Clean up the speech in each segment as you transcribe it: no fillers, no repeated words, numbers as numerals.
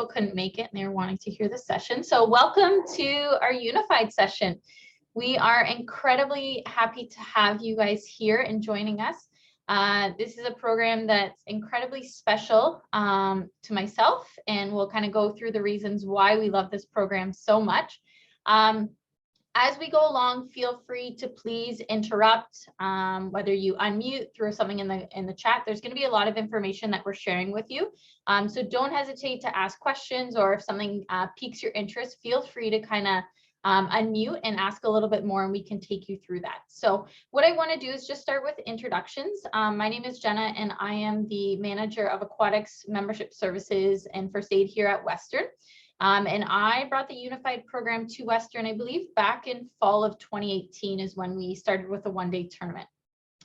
people couldn't make it and they were wanting to hear the session. So welcome to our Unified session. We are incredibly happy to have you guys here and joining us. This is a program that's incredibly special to myself, and we'll kind of go through the reasons why we love this program so much. As we go along, feel free to please interrupt, whether you unmute, throw something in the chat. There's going to be a lot of information that we're sharing with you. So don't hesitate to ask questions, or if something piques your interest, feel free to kind of unmute and ask a little bit more, and we can take you through that. So what I want to do is just start with introductions. My name is Jenna, and I am the manager of aquatics, membership services, and first aid here at Western. And I brought the Unified program to Western, I believe, back in fall of 2018 is when we started with a one-day tournament.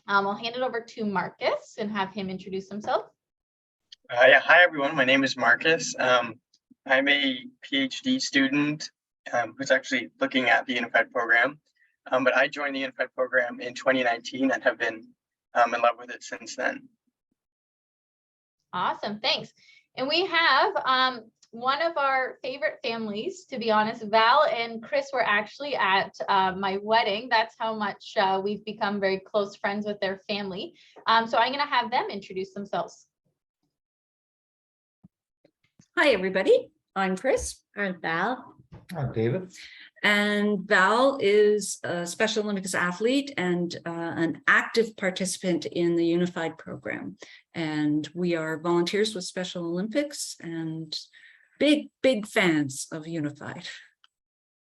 I'll hand it over to Marcus and have him introduce himself. Yeah, hi everyone. My name is Marcus. I'm a PhD student who's actually looking at the Unified program. But I joined the Unified program in 2019 and have been in love with it since then. Awesome, thanks. And we have one of our favorite families, to be honest. Val and Chris were actually at my wedding. That's how much we've become very close friends with their family. So I'm going to have them introduce themselves. Hi, everybody. I'm Chris. I'm Val. I'm David. And Val is a Special Olympics athlete and an active participant in the Unified program. And we are volunteers with Special Olympics and big fans of Unified.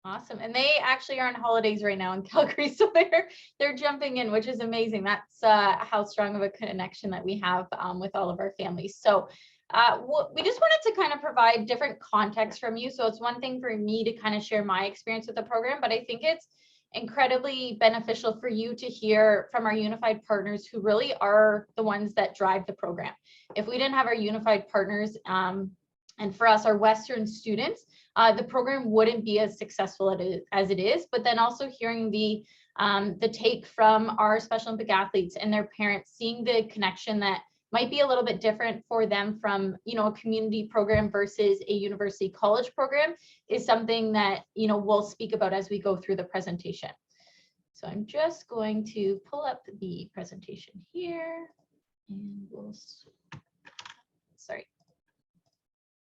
Awesome. And they actually are on holidays right now in Calgary, so they're jumping in, which is amazing. That's how strong of a connection that we have with all of our families. So we just wanted to kind of provide different context from you. So it's one thing for me to kind of share my experience with the program, but I think it's incredibly beneficial for you to hear from our Unified partners, who really are the ones that drive the program. If we didn't have our Unified partners, and for us, our Western students, the program wouldn't be as successful as it is. But then also hearing the take from our Special Olympic athletes and their parents, seeing the connection that might be a little bit different for them from, a community program versus a university college program, is something that, we'll speak about as we go through the presentation. So I'm just going to pull up the presentation here, and we'll,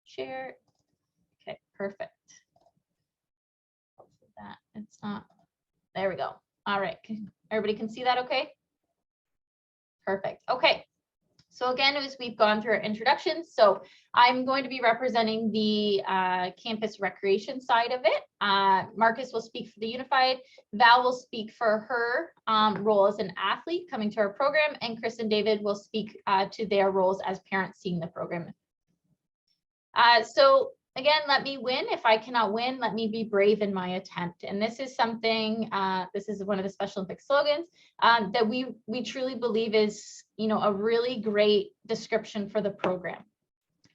share. Okay, perfect. Hopefully that it's not, there we go. All right, everybody can see that okay? Perfect. Okay. So again, as we've gone through our introductions, so I'm going to be representing the campus recreation side of it. Marcus will speak for the Unified. Val will speak for her role as an athlete coming to our program, and Chris and David will speak to their roles as parents seeing the program. So again, let me win. If I cannot win, let me be brave in my attempt. And this is something, this is one of the Special Olympics slogans that we truly believe is, a really great description for the program.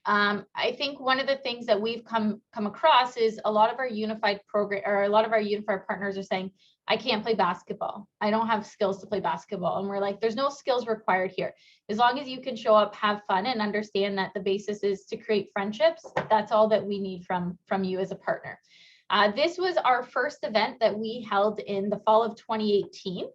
I think one of the things that we've come across is a lot of our Unified program, or a lot of our Unified partners are saying, I can't play basketball. I don't have skills to play basketball. And we're like, there's no skills required here. As long as you can show up, have fun, and understand that the basis is to create friendships, that's all that we need from you as a partner. This was our first event that we held in the fall of 2018.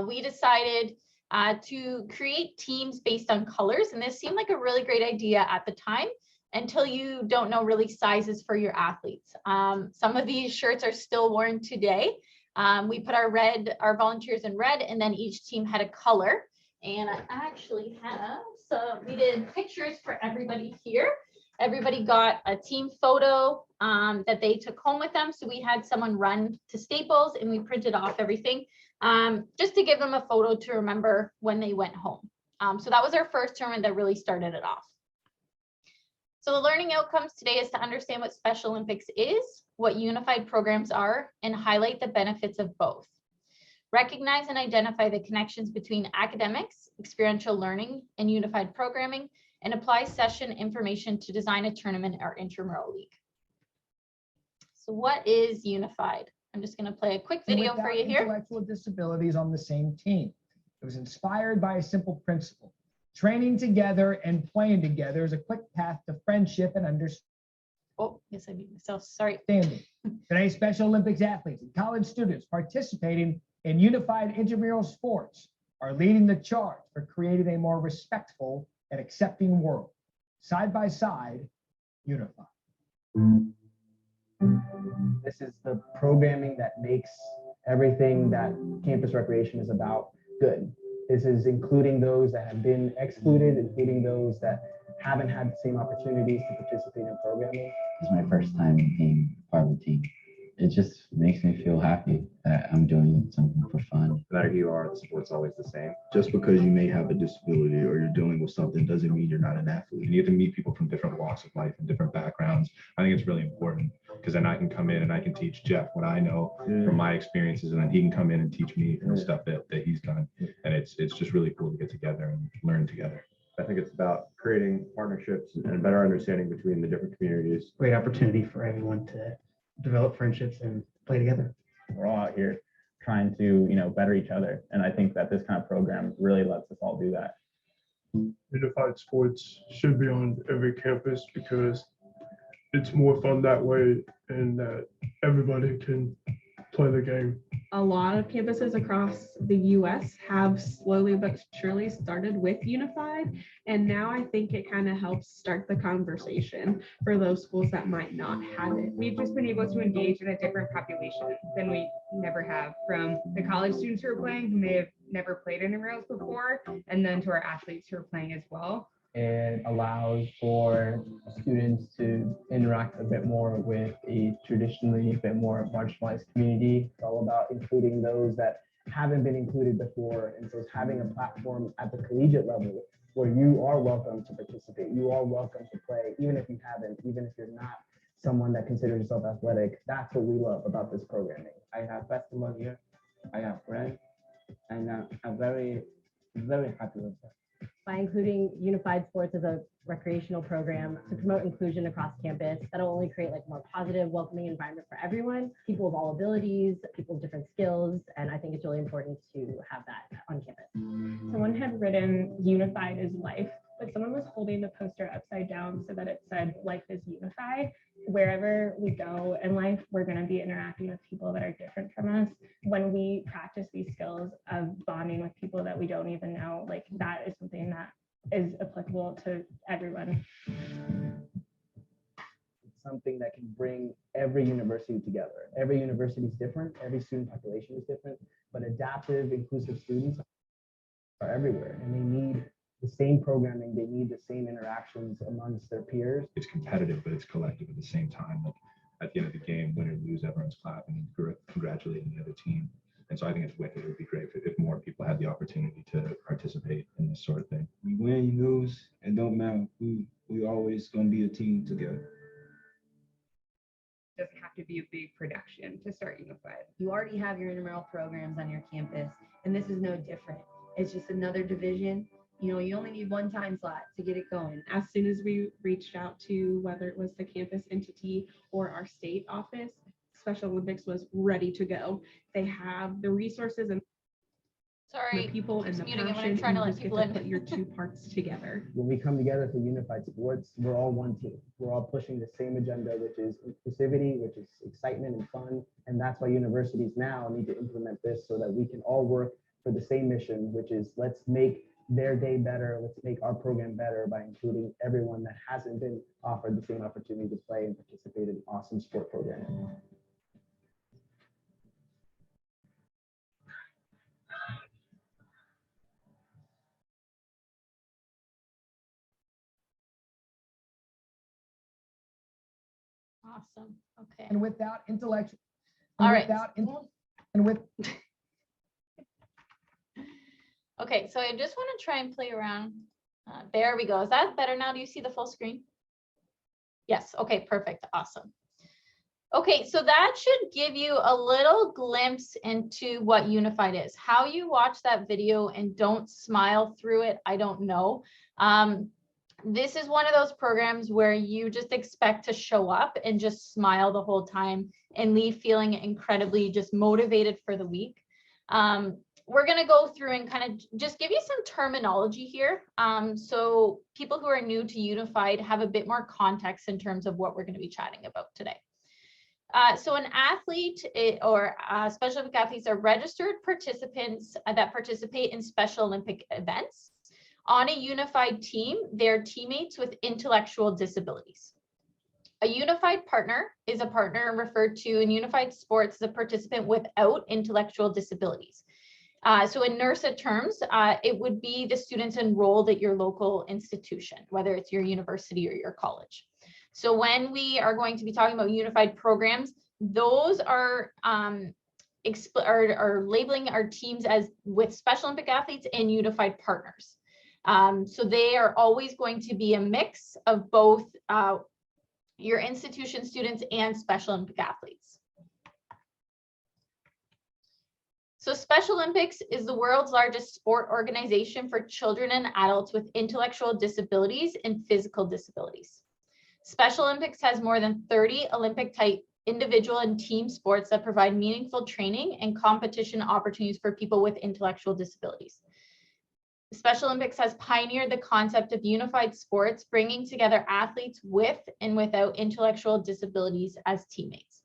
We decided to create teams based on colors, and this seemed like a really great idea at the time, until you don't know really sizes for your athletes. Some of these shirts are still worn today. We put our volunteers in red, and then each team had a color. And I actually have, so we did pictures for everybody here. Everybody got a team photo that they took home with them. So we had someone run to Staples and we printed off everything just to give them a photo to remember when they went home. So that was our first tournament that really started it off. So the learning outcomes today is to understand what Special Olympics is, what Unified programs are, and highlight the benefits of both. Recognize and identify the connections between academics, experiential learning, and Unified programming, and apply session information to design a tournament or intramural league. So what is Unified? I'm just going to play a quick video for you here. Intellectual disabilities on the same team. It was inspired by a simple principle. Training together and playing together is a quick path to friendship and understanding. Oh, yes, I mean myself. Sorry. Standing. Today's Special Olympics athletes and college students participating in unified intramural sports are leading the charge for creating a more respectful and accepting world. Side by side, unified. This is the programming that makes everything that campus recreation is about good. This is including those that have been excluded, including those that haven't had the same opportunities to participate in programming. It's my first time being part of the team. It just makes me feel happy that I'm doing something for fun. No matter who you are, the sport's always the same. Just because you may have a disability or you're dealing with something doesn't mean you're not an athlete. And you have to meet people from different walks of life and different backgrounds. I think it's really important because then I can come in and I can teach Jeff what I know from my experiences, and then he can come in and teach me from the stuff that he's done. And it's just really cool to get together and learn together. I think it's about creating partnerships and a better understanding between the different communities. Great opportunity for everyone to develop friendships and play together. We're all out here trying to, better each other. And I think that this kind of program really lets us all do that. Unified sports should be on every campus because it's more fun that way and that everybody can play the game. A lot of campuses across the US have slowly but surely started with Unified. And now I think it kind of helps start the conversation for those schools that might not have it. We've just been able to engage in a different population than we never have, from the college students who are playing who may have never played intramurals before, and then to our athletes who are playing as well. It allows for students to interact a bit more with a traditionally a bit more marginalized community. It's all about including those that haven't been included before. And so it's having a platform at the collegiate level where you are welcome to participate. You are welcome to play, even if you haven't, even if you're not someone that considers yourself athletic. That's what we love about this programming. I have basketball here. I have friends, and I'm very, very happy with that. By including unified sports as a recreational program to promote inclusion across campus, that'll only create like a more positive, welcoming environment for everyone, people of all abilities, people of different skills. And I think it's really important to have that on campus. Someone had written unified is life, but someone was holding the poster upside down so that it said life is unified. Wherever we go in life, we're going to be interacting with people that are different from us. When we practice these skills of bonding with people that we don't even know, like that is something that is applicable to everyone. It's something that can bring every university together. Every university is different. Every student population is different, but adaptive, inclusive students are everywhere, and they need the same programming, they need the same interactions amongst their peers. It's competitive, but it's collective at the same time. Like at the end of the game, win or lose, everyone's clapping and congratulating the other team. And so I think it's wicked. It would be great if more people had the opportunity to participate in this sort of thing. We win, you lose, and don't matter. We always gonna be a team together. It doesn't have to be a big production to start Unified. You already have your intramural programs on your campus, and this is no different. It's just another division. You only need one time slot to get it going. As soon as we reached out to whether it was the campus entity or our state office, Special Olympics was ready to go. They have the resources and the people and the passion. I'm trying to and you let just get people to in. put your two parts together. When we come together for unified sports, we're all one team. We're all pushing the same agenda, which is inclusivity, which is excitement and fun. And that's why universities now need to implement this so that we can all work for the same mission, which is let's make their day better. Let's make our program better by including everyone that hasn't been offered the same opportunity to play and participate in awesome sport programming. Awesome. Okay. And without intellectual, All right. Okay, so I just want to try and play around. There we go. Is that better now? Do you see the full screen? Yes. Okay, perfect. Awesome. Okay, so that should give you a little glimpse into what Unified is. How you watch that video and don't smile through it, I don't know. This is one of those programs where you just expect to show up and just smile the whole time and leave feeling incredibly just motivated for the week. we're going to go through and kind of just give you some terminology here. So people who are new to Unified have a bit more context in terms of what we're going to be chatting about today. So an athlete or Special Olympic athletes are registered participants that participate in Special Olympic events. On a unified team, they're teammates with intellectual disabilities. A unified partner is a partner referred to in unified sports as a participant without intellectual disabilities. So in NERSA terms, it would be the students enrolled at your local institution, whether it's your university or your college. So when we are going to be talking about unified programs, those are labeling our teams as with Special Olympic athletes and unified partners. So they are always going to be a mix of both your institution students and Special Olympic athletes. So Special Olympics is the world's largest sport organization for children and adults with intellectual disabilities and physical disabilities. Special Olympics has more than 30 Olympic-type individual and team sports that provide meaningful training and competition opportunities for people with intellectual disabilities. Special Olympics has pioneered the concept of unified sports, bringing together athletes with and without intellectual disabilities as teammates.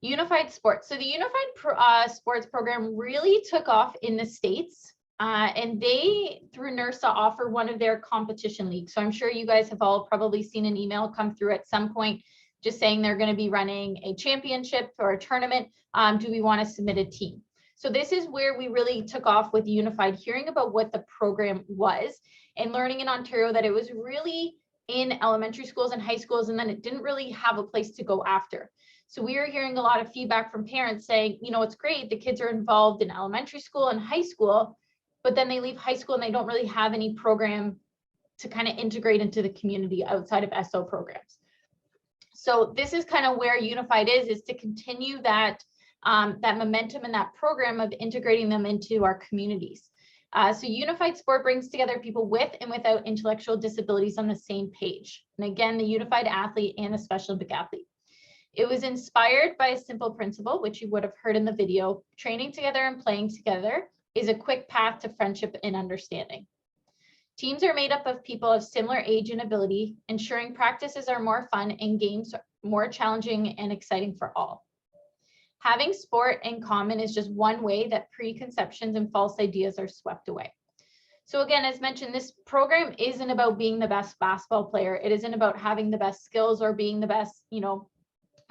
Unified sports. So the unified sports program really took off in the States, and they, through NERSA, offer one of their competition leagues. So I'm sure you guys have all probably seen an email come through at some point just saying they're going to be running a championship or a tournament. Do we want to submit a team? So this is where we really took off with Unified, hearing about what the program was and learning in Ontario that it was really in elementary schools and high schools, and then it didn't really have a place to go after. So we are hearing a lot of feedback from parents saying, you know, it's great, the kids are involved in elementary school and high school, but then they leave high school and they don't really have any program to kind of integrate into the community outside of SO programs. So this is kind of where Unified is to continue that, that momentum and that program of integrating them into our communities. So Unified Sport brings together people with and without intellectual disabilities on the same page. And again, the unified athlete and the Special Olympic athlete. It was inspired by a simple principle, which you would have heard in the video. Training together and playing together is a quick path to friendship and understanding. Teams are made up of people of similar age and ability, ensuring practices are more fun and games more challenging and exciting for all. Having sport in common is just one way that preconceptions and false ideas are swept away. So again, as mentioned, this program isn't about being the best basketball player. It isn't about having the best skills or being the best, you know,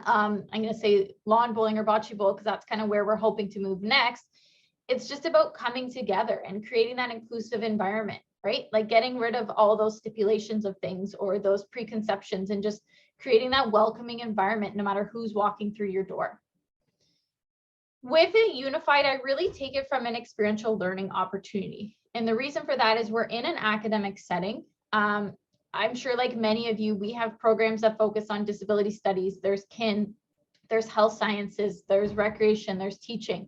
I'm going to say lawn bowling or bocce bowl, because that's kind of where we're hoping to move next. It's just about coming together and creating that inclusive environment, right? Like getting rid of all those stipulations of things or those preconceptions and just creating that welcoming environment no matter who's walking through your door. With it Unified, I really take it from an experiential learning opportunity. And the reason for that is we're in an academic setting. I'm sure like many of you, we have programs that focus on disability studies. There's kin, there's health sciences, there's recreation, there's teaching.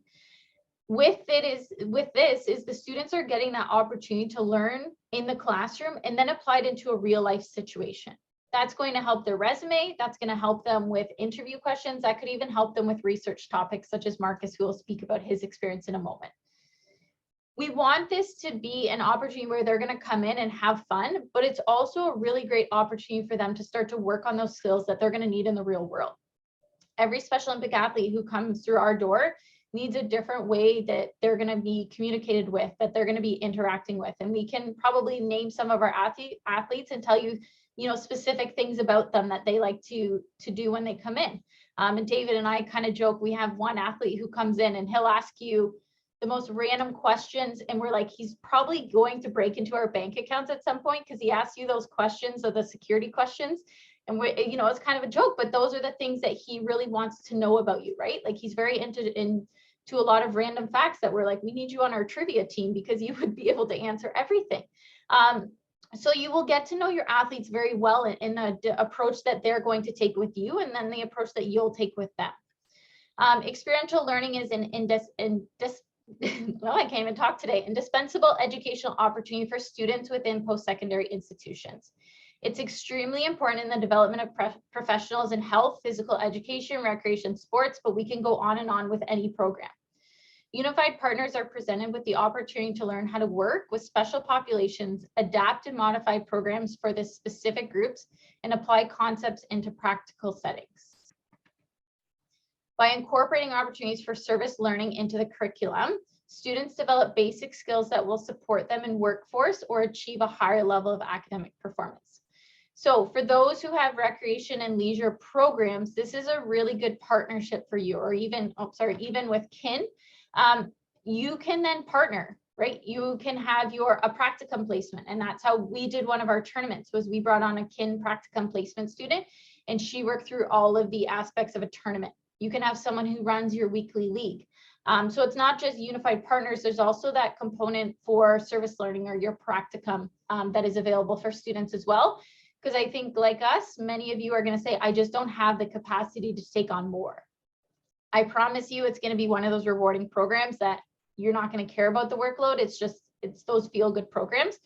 With this is the students are getting that opportunity to learn in the classroom and then apply it into a real life situation. That's going to help their resume. That's going to help them with interview questions. That could even help them with research topics such as Marcus, who will speak about his experience in a moment. We want this to be an opportunity where they're going to come in and have fun, but it's also a really great opportunity for them to start to work on those skills that they're going to need in the real world. Every Special Olympic athlete who comes through our door needs a different way that they're going to be communicated with, that they're going to be interacting with. And we can probably name some of our athletes and tell you, you know, specific things about them that they like to do when they come in. And David and I kind of joke, we have one athlete who comes in and he'll ask you the most random questions, and we're like, he's probably going to break into our bank accounts at some point because he asks you those questions or the security questions. And we, you know, it's kind of a joke, but those are the things that he really wants to know about you, right? Like he's very into a lot of random facts that we're like, we need you on our trivia team because you would be able to answer everything. So you will get to know your athletes very well in the approach that they're going to take with you, and then the approach that you'll take with them. Experiential learning is well, I can't even talk today, indispensable educational opportunity for students within post-secondary institutions. It's extremely important in the development of professionals in health, physical education, recreation, sports, but we can go on and on with any program. Unified partners are presented with the opportunity to learn how to work with special populations, adapt and modify programs for the specific groups, and apply concepts into practical settings. By incorporating opportunities for service learning into the curriculum, students develop basic skills that will support them in workforce or achieve a higher level of academic performance. So for those who have recreation and leisure programs, this is a really good partnership for you, or even, even with kin. You can then partner, right? You can have a practicum placement. And that's how we did one of our tournaments, was we brought on a kin practicum placement student, and she worked through all of the aspects of a tournament. You can have someone who runs your weekly league. So it's not just unified partners, there's also that component for service learning or your practicum that is available for students as well. Because I think, like us, many of you are going to say, I just don't have the capacity to take on more. I promise you it's going to be one of those rewarding programs that you're not going to care about the workload. It's those feel-good programs.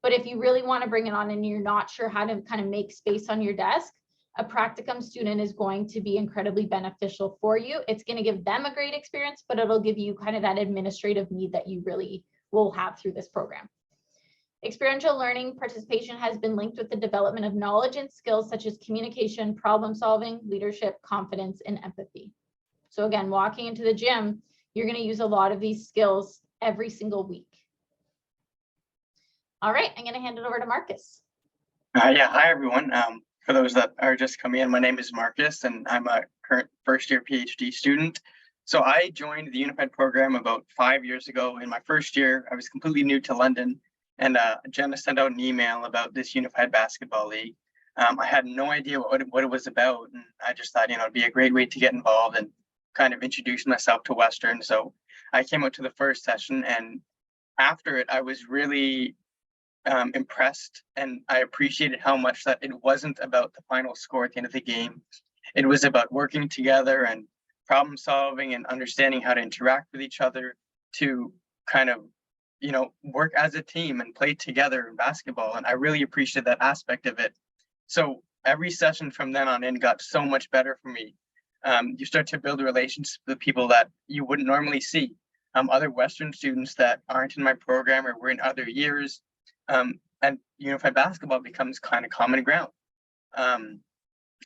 But if you really want to bring it on and you're not sure how to kind of make space on your desk, a practicum student is going to be incredibly beneficial for you. It's going to give them a great experience, but it'll give you kind of that administrative need that you really will have through this program. Experiential learning participation has been linked with the development of knowledge and skills such as communication, problem solving, leadership, confidence, and empathy. So again, walking into the gym, you're going to use a lot of these skills every single week. All right, I'm going to hand it over to Marcus. Yeah, hi everyone. For those that are just coming in, my name is Marcus, and I'm a current first-year PhD student. So I joined the Unified program about 5 years ago. In my first year, I was completely new to London, and Jenna sent out an email about this Unified Basketball League. I had no idea what it was about, and I just thought, it'd be a great way to get involved and kind of introduce myself to Western. So I came out to the first session, and after it, I was really impressed, and I appreciated how much that it wasn't about the final score at the end of the game. It was about working together and problem solving and understanding how to interact with each other to kind of, work as a team and play together in basketball. And I really appreciated that aspect of it. So every session from then on in got so much better for me. You start to build relationships with people that you wouldn't normally see. Other Western students that aren't in my program or were in other years. And Unified Basketball becomes kind of common ground.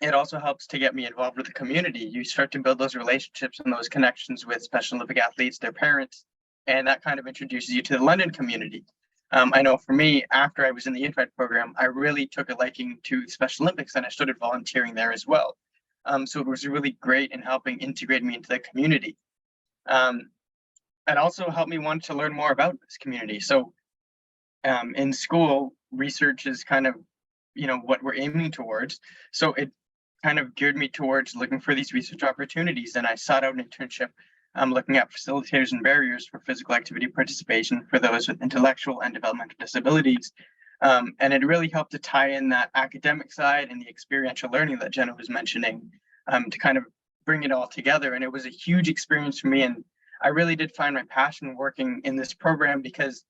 It also helps to get me involved with the community. You start to build those relationships and those connections with Special Olympic athletes, their parents, and that kind of introduces you to the London community. I know for me, after I was in the Unified program, I really took a liking to Special Olympics, and I started volunteering there as well. So it was really great in helping integrate me into the community. It also helped me want to learn more about this community. So in school, research is kind of, what we're aiming towards. So it kind of geared me towards looking for these research opportunities. And I sought out an internship looking at facilitators and barriers for physical activity participation for those with intellectual and developmental disabilities. And it really helped to tie in that academic side and the experiential learning that Jenna was mentioning to kind of bring it all together. And it was a huge experience for me. And I really did find my passion working in this program because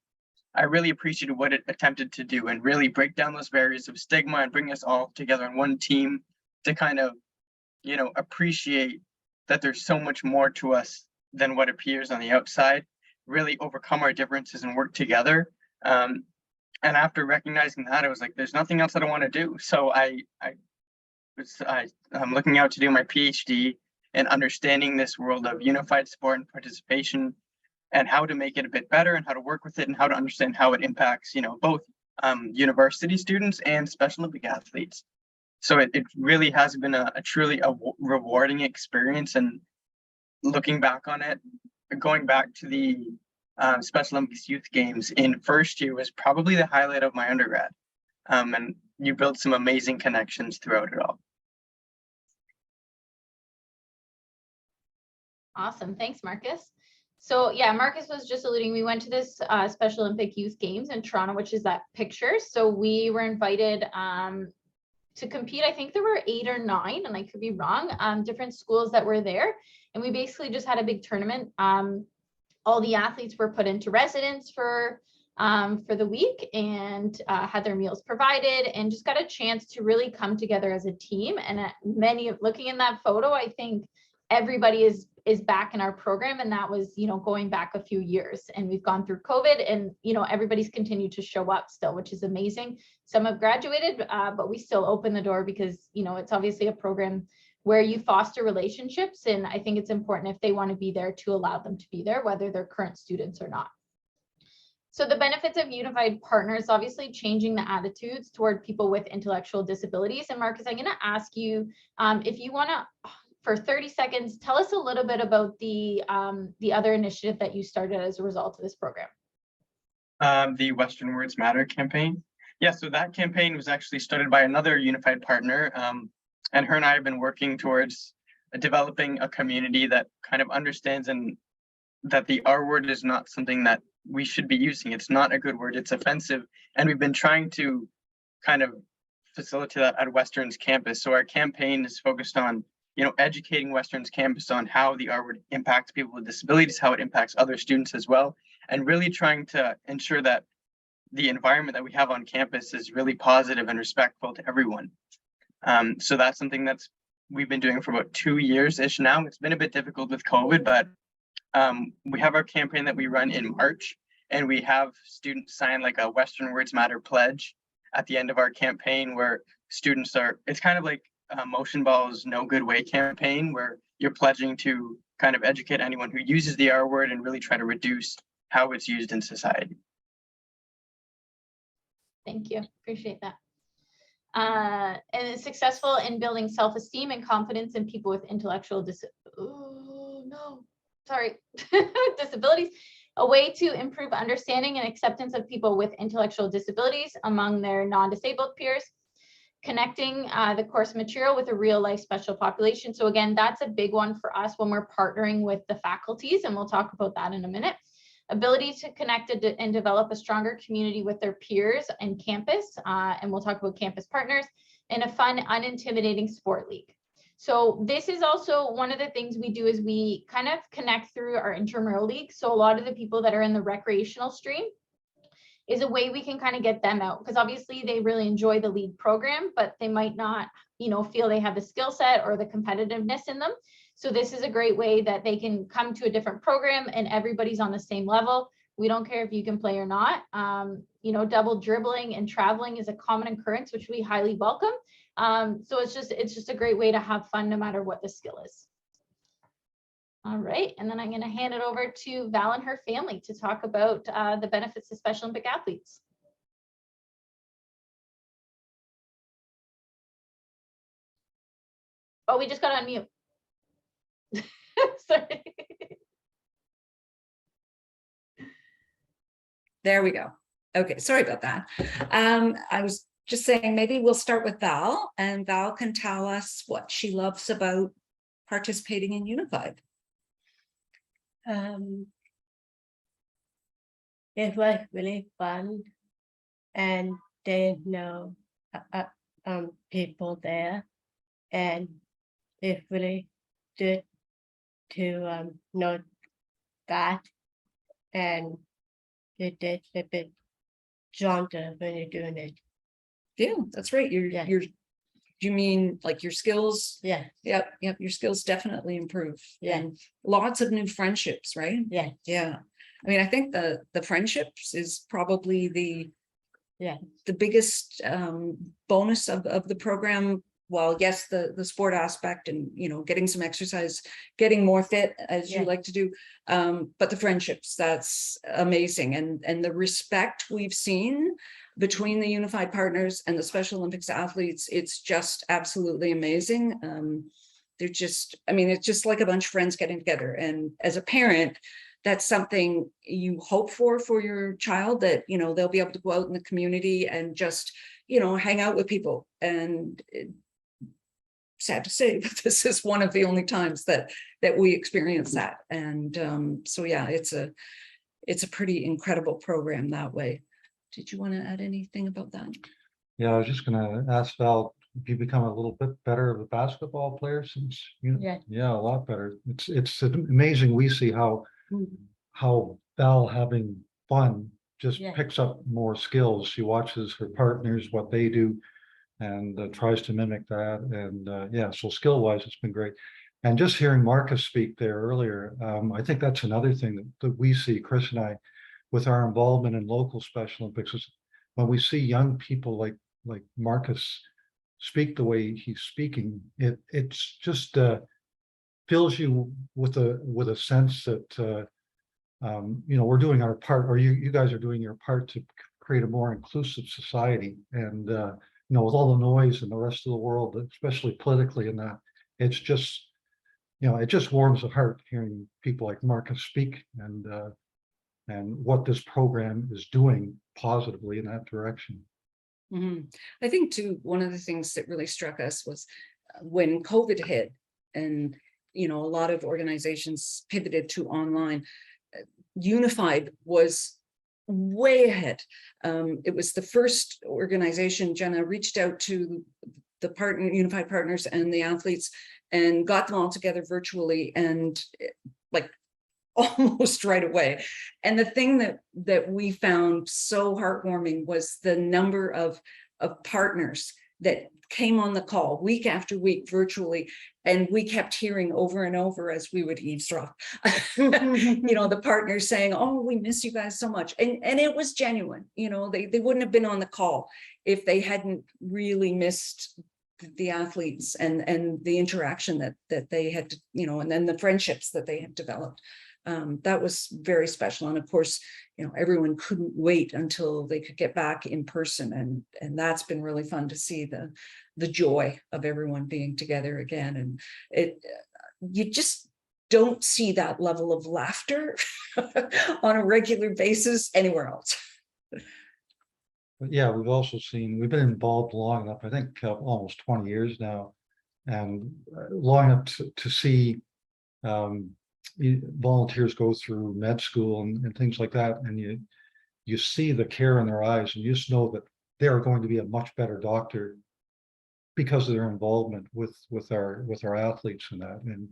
I really appreciated what it attempted to do and really break down those barriers of stigma and bring us all together in one team to kind of, appreciate that there's so much more to us than what appears on the outside, really overcome our differences and work together. And after recognizing that, I was like, there's nothing else that I want to do. So I'm looking out to do my PhD and understanding this world of unified sport and participation and how to make it a bit better and how to work with it and how to understand how it impacts, both university students and Special Olympic athletes. So it really has been a truly rewarding experience. And looking back on it, going back to the Special Olympics Youth Games in first year was probably the highlight of my undergrad. And you build some amazing connections throughout it all. Awesome. Thanks, Marcus. So yeah, Marcus was just alluding, we went to this Special Olympic Youth Games in Toronto, which is that picture. So we were invited to compete. I think there were 8 or 9, and I could be wrong, different schools that were there. And we basically just had a big tournament. All the athletes were put into residence for the week and had their meals provided and just got a chance to really come together as a team. And looking in that photo, I think everybody is back in our program, and that was, you know, going back a few years, and we've gone through COVID, and you know, everybody's continued to show up still, which is amazing. Some have graduated, but we still open the door because, you know, it's obviously a program where you foster relationships, and I think it's important if they want to be there to allow them to be there, whether they're current students or not. So the benefits of Unified Partners, obviously changing the attitudes toward people with intellectual disabilities. And Marcus, I'm going to ask you if you want to, for 30 seconds, tell us a little bit about the other initiative that you started as a result of this program. The Western Words Matter campaign. Yeah, so that campaign was actually started by another Unified Partner, and her and I have been working towards developing a community that kind of understands and that the R word is not something that we should be using. It's not a good word, it's offensive. And we've been trying to kind of facilitate that at Western's campus. So our campaign is focused on, you know, educating Western's campus on how the R word impacts people with disabilities, how it impacts other students as well, and really trying to ensure that the environment that we have on campus is really positive and respectful to everyone. So that's something that's we've been doing for about 2 years-ish now. It's been a bit difficult with COVID, but we have our campaign that we run in March, and we have students sign like a Western Words Matter pledge at the end of our campaign, where students are, it's kind of like Motion Ball's No Good Way campaign, where you're pledging to kind of educate anyone who uses the R word and really try to reduce how it's used in society. Thank you, appreciate that. And it's successful in building self-esteem and confidence in people with intellectual disabilities, a way to improve understanding and acceptance of people with intellectual disabilities among their non-disabled peers, connecting the course material with a real life special population. So again, that's a big one for us when we're partnering with the faculties, and we'll talk about that in a minute. Ability to connect and develop a stronger community with their peers and campus, and we'll talk about campus partners, and a fun, unintimidating sport league. So this is also one of the things we do is we kind of connect through our intramural league. So a lot of the people that are in the recreational stream is a way we can kind of get them out, because obviously they really enjoy the league program, but they might not, you know, feel they have the skill set or the competitiveness in them. So this is a great way that they can come to a different program and everybody's on the same level. We don't care if you can play or not. You know, double dribbling and traveling is a common occurrence, which we highly welcome. So it's just a great way to have fun no matter what the skill is. All right, and then I'm going to hand it over to Val and her family to talk about the benefits of Special Olympic athletes. Oh, we just got on mute. Sorry. There we go. Okay, sorry about that. I was just saying maybe we'll start with Val, and Val can tell us what she loves about participating in Unified. It was really fun, and they know people there, and it's really good to know that, and it did a bit jaunty when you're doing it. Yeah, that's right. You mean like your skills? Yeah. Yep. Your skills definitely improve. Yeah. And lots of new friendships, right? Yeah. Yeah. I mean, I think the friendships is probably the biggest bonus of the program. Well, yes, the sport aspect and, you know, getting some exercise, getting more fit as you like to do. But the friendships, that's amazing. And the respect we've seen between the Unified Partners and the Special Olympics athletes, it's just absolutely amazing. They're just, I mean, it's just like a bunch of friends getting together. And as a parent, that's something you hope for your child, that, you know, they'll be able to go out in the community and just, you know, hang out with people. And sad to say, but this is one of the only times that we experience that. And so yeah, it's a pretty incredible program that way. Did you want to add anything about that? Yeah, I was just going to ask Val, have you become a little bit better of a basketball player since you? Yeah, a lot better. It's amazing. We see how Val having fun just picks up more skills. She watches her partners, what they do, and tries to mimic that. And yeah, so skill wise, it's been great. And just hearing Marcus speak there earlier, I think that's another thing that we see, Chris and I, with our involvement in local Special Olympics, is when we see young people like Marcus speak the way he's speaking, it's just fills you with a sense that we're doing our part, or you guys are doing your part to create a more inclusive society. And with all the noise in the rest of the world, especially politically, and that it's just it just warms the heart hearing people like Marcus speak and what this program is doing positively in that direction. I think too, one of the things that really struck us was when COVID hit and, a lot of organizations pivoted to online, Unified was way ahead. It was the first organization, Jenna reached out to the Unified partners and the athletes and got them all together virtually and like almost right away. And the thing that we found so heartwarming was the number of partners that came on the call week after week virtually. And we kept hearing over and over as we would eavesdrop, the partners saying, oh, we miss you guys so much. And it was genuine, they wouldn't have been on the call if they hadn't really missed the athletes and the interaction that they had, and then the friendships that they had developed. That was very special. And of course, everyone couldn't wait until they could get back in person. And that's been really fun to see the joy of everyone being together again. And you just don't see that level of laughter on a regular basis anywhere else. But yeah, we've been involved long enough, I think almost 20 years now, and long enough to see volunteers go through med school and things like that. And you see the care in their eyes, and you just know that they are going to be a much better doctor because of their involvement with our athletes and that. And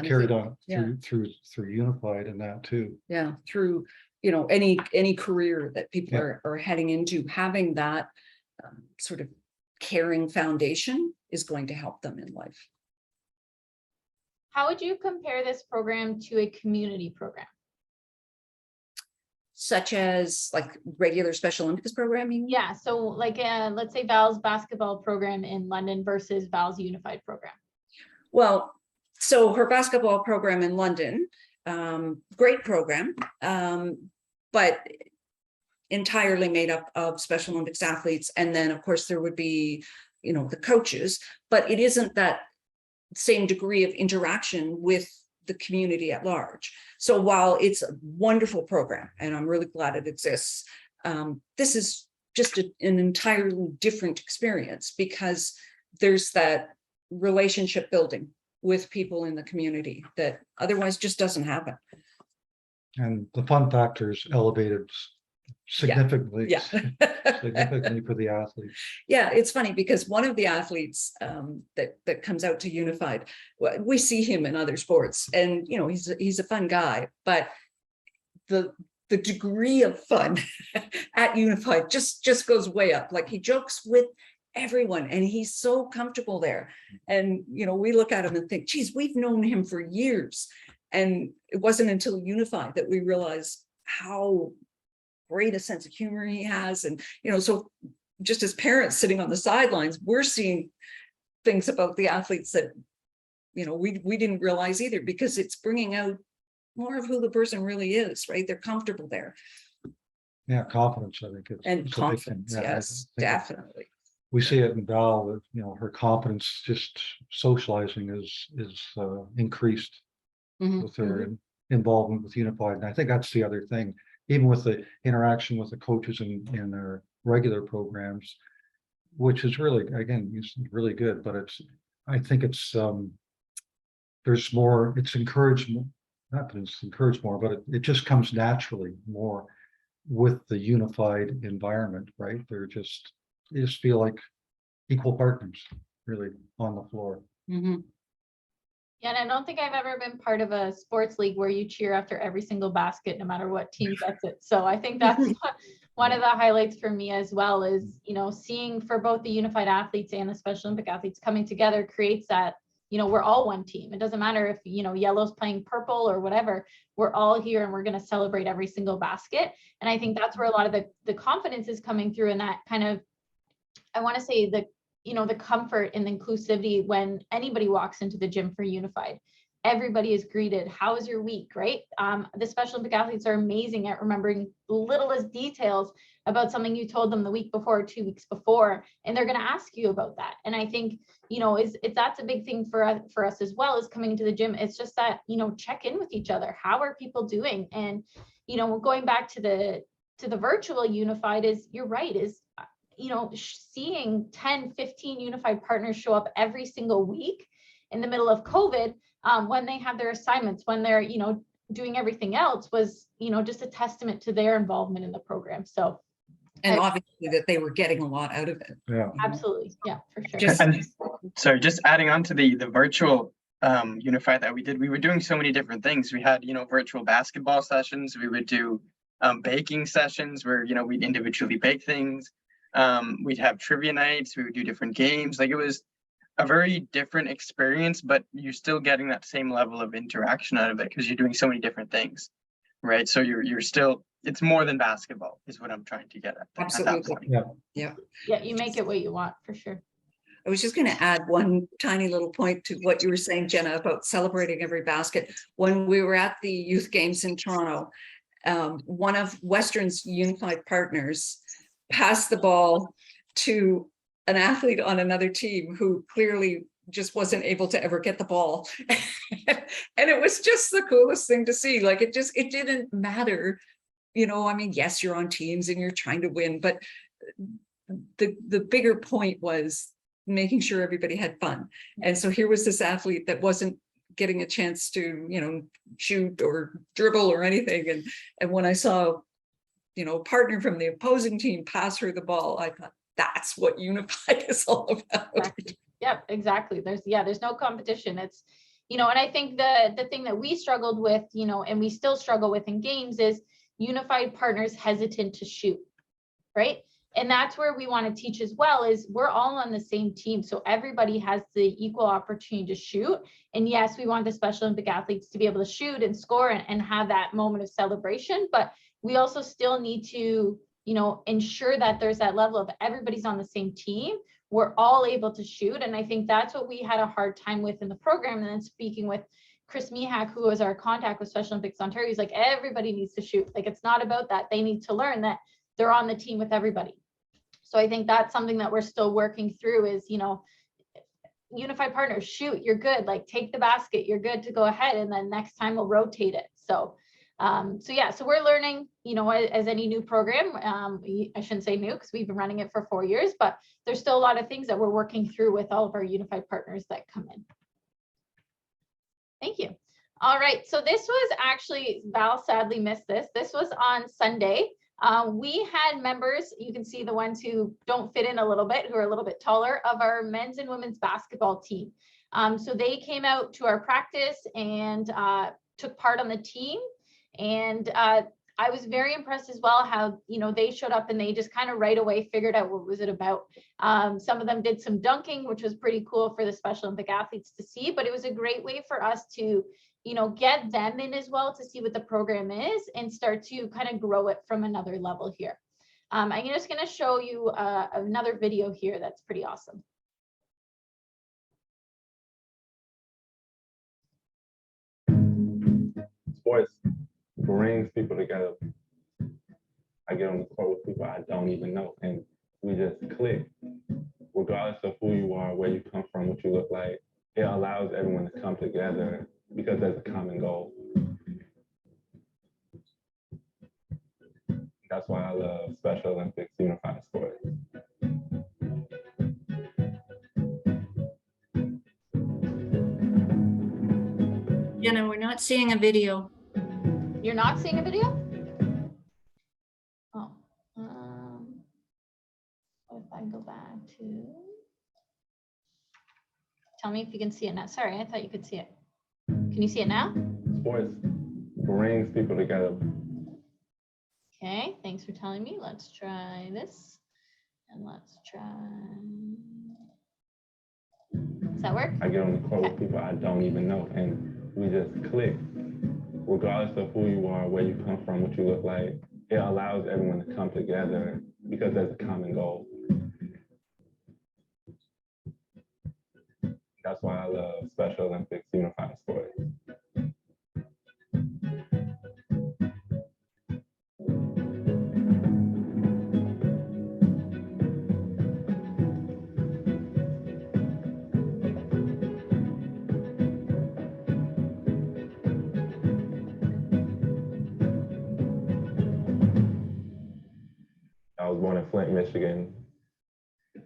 carried on through Unified and that too. Yeah, through any career that people are heading into, having that sort of caring foundation is going to help them in life. How would you compare this program to a community program? Such as like regular Special Olympics programming? Yeah, so like let's say Val's basketball program in London versus Val's Unified program. Well, so her basketball program in London, great program, but entirely made up of Special Olympics athletes. And then of course there would be, the coaches, but it isn't that same degree of interaction with the community at large. So while it's a wonderful program, and I'm really glad it exists, this is just an entirely different experience because there's that relationship building with people in the community that otherwise just doesn't happen. And the fun factors elevated significantly, significantly for the athletes. Yeah, it's funny because one of the athletes that comes out to Unified, we see him in other sports, and he's a fun guy, but the degree of fun at Unified just goes way up. Like he jokes with everyone and he's so comfortable there. And we look at him and think, geez, we've known him for years. And it wasn't until Unified that we realized how great a sense of humor he has. And so just as parents sitting on the sidelines, we're seeing things about the athletes that we didn't realize either, because it's bringing out more of who the person really is, right? They're comfortable there. Yeah, confidence, I think. And confidence, yes, definitely. We see it in Val that her confidence just socializing is increased with her involvement with Unified. And I think that's the other thing, even with the interaction with the coaches in their regular programs, which is really, again, really good. But I think there's more, it's encouragement, not that it's encouraged more, but it just comes naturally more with the Unified environment, right? You just feel like equal partners really on the floor. Yeah, and I don't think I've ever been part of a sports league where you cheer after every single basket, no matter what team gets it. So I think that's one of the highlights for me as well, is seeing for both the Unified athletes and the Special Olympic athletes coming together creates that we're all one team. It doesn't matter if, yellow's playing purple or whatever, we're all here and we're going to celebrate every single basket. And I think that's where a lot of the confidence is coming through, and that kind of, I want to say the comfort and inclusivity when anybody walks into the gym for Unified. Everybody is greeted. How was your week, right? The Special Olympic athletes are amazing at remembering the littlest details about something you told them the week before, 2 weeks before, and they're going to ask you about that. And I think, that's a big thing for us as well, as coming into the gym. It's just that, check in with each other. How are people doing? And, going back to the virtual Unified is, you're right, is, seeing 10, 15 Unified partners show up every single week in the middle of COVID, when they have their assignments, when they're, doing everything else, was, just a testament to their involvement in the program. So, and obviously that they were getting a lot out of it. Yeah. Absolutely. Yeah, for sure. Just adding on to the virtual Unified that we did, we were doing so many different things. We had, virtual basketball sessions. We would do baking sessions where, we'd individually bake things. We'd have trivia nights. We would do different games. Like, it was a very different experience, but you're still getting that same level of interaction out of it because you're doing so many different things, right? So you're still, it's more than basketball is what I'm trying to get at. Absolutely. Yeah. Yeah, you make it what you want, for sure. I was just going to add one tiny little point to what you were saying, Jenna, about celebrating every basket. When we were at the Youth Games in Toronto, one of Western's Unified partners passed the ball to an athlete on another team who clearly just wasn't able to ever get the ball. And it was just the coolest thing to see. Like, it didn't matter, yes, you're on teams and you're trying to win, but the bigger point was making sure everybody had fun. And so here was this athlete that wasn't getting a chance to, shoot or dribble or anything. And when I saw, a partner from the opposing team pass her the ball, I thought, that's what Unified is all about. Exactly. Yep, exactly. There's no competition. It's, and I think the thing that we struggled with, and we still struggle with in games, is Unified partners hesitant to shoot, right? And that's where we want to teach as well, is we're all on the same team. So everybody has the equal opportunity to shoot. And yes, we want the Special Olympic athletes to be able to shoot and score and have that moment of celebration, but we also still need to, ensure that there's that level of everybody's on the same team. We're all able to shoot. And I think that's what we had a hard time with in the program. And then speaking with Chris Mihak, who was our contact with Special Olympics Ontario, he's like, everybody needs to shoot. Like, it's not about that. They need to learn that they're on the team with everybody. So I think that's something that we're still working through is, Unified partners, shoot, you're good. Like, take the basket, you're good to go ahead. And then next time we'll rotate it. So we're learning, as any new program, I shouldn't say new because we've been running it for 4 years, but there's still a lot of things that we're working through with all of our Unified partners that come in. Thank you. All right. So this was actually, Val sadly missed this. This was on Sunday. We had members, you can see the ones who don't fit in a little bit, who are a little bit taller, of our men's and women's basketball team. So they came out to our practice and took part on the team. And I was very impressed as well how, they showed up and they just kind of right away figured out what was it about. Some of them did some dunking, which was pretty cool for the Special Olympic athletes to see, but it was a great way for us to, get them in as well to see what the program is and start to kind of grow it from another level here. I'm just going to show you another video here that's pretty awesome. Sports brings people together. I get on the court with people I don't even know, and we just click. Regardless of who you are, where you come from, what you look like, it allows everyone to come together because there's a common goal. That's why I love Special Olympics Unified Sports. Jenna, we're not seeing a video. You're not seeing a video? Oh, if I go back to, tell me if you can see it now. Sorry, I thought you could see it. Can you see it now? Sports brings people together. Okay, thanks for telling me. Let's try this. And let's try. Is that work? I get on the court with people I don't even know, and we just click. Regardless of who you are, where you come from, what you look like, it allows everyone to come together because there's a common goal. That's why I love Special Olympics unified sports. I was born in Flint, Michigan,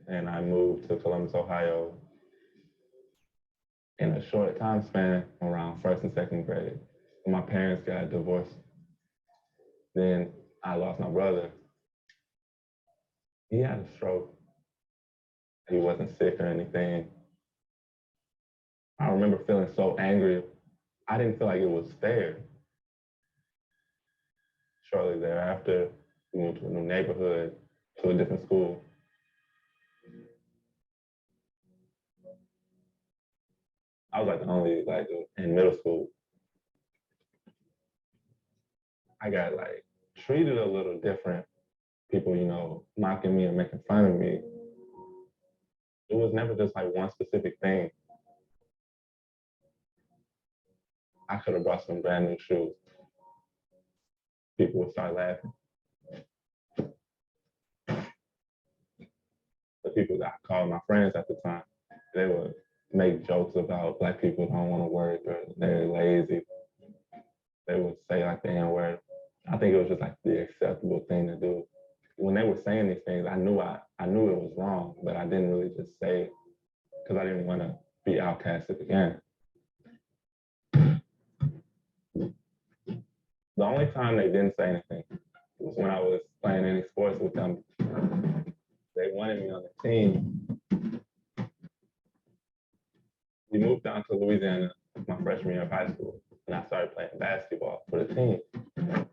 and I moved to Columbus, Ohio in a short time span around first and second grade. When my parents got divorced, then I lost my brother. He had a stroke. He wasn't sick or anything. I remember feeling so angry. I didn't feel like it was fair. Shortly thereafter, we moved to a new neighborhood, to a different school. I was like the only in middle school. I got treated a little different. People, mocking me and making fun of me. It was never just one specific thing. I could have brought some brand new shoes. People would start laughing. The people that I called my friends at the time, they would make jokes about Black people don't want to work or they're lazy. They would say the N-word. I think it was just the acceptable thing to do. When they were saying these things, I knew it was wrong, but I didn't really just say it because I didn't want to be outcasted again. The only time they didn't say anything was when I was playing any sports with them. They wanted me on the team. We moved down to Louisiana my freshman year of high school, and I started playing basketball for the team. People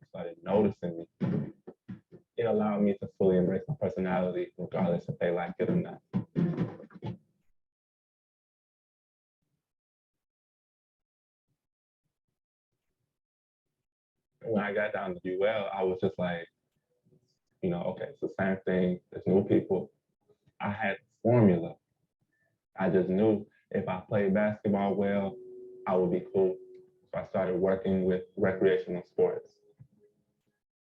started noticing me. It allowed me to fully embrace my personality, regardless if they like it or not. When I got down to UL, I was just okay, it's the same thing. There's new people. I had formula. I just knew if I played basketball well, I would be cool. So I started working with recreational sports.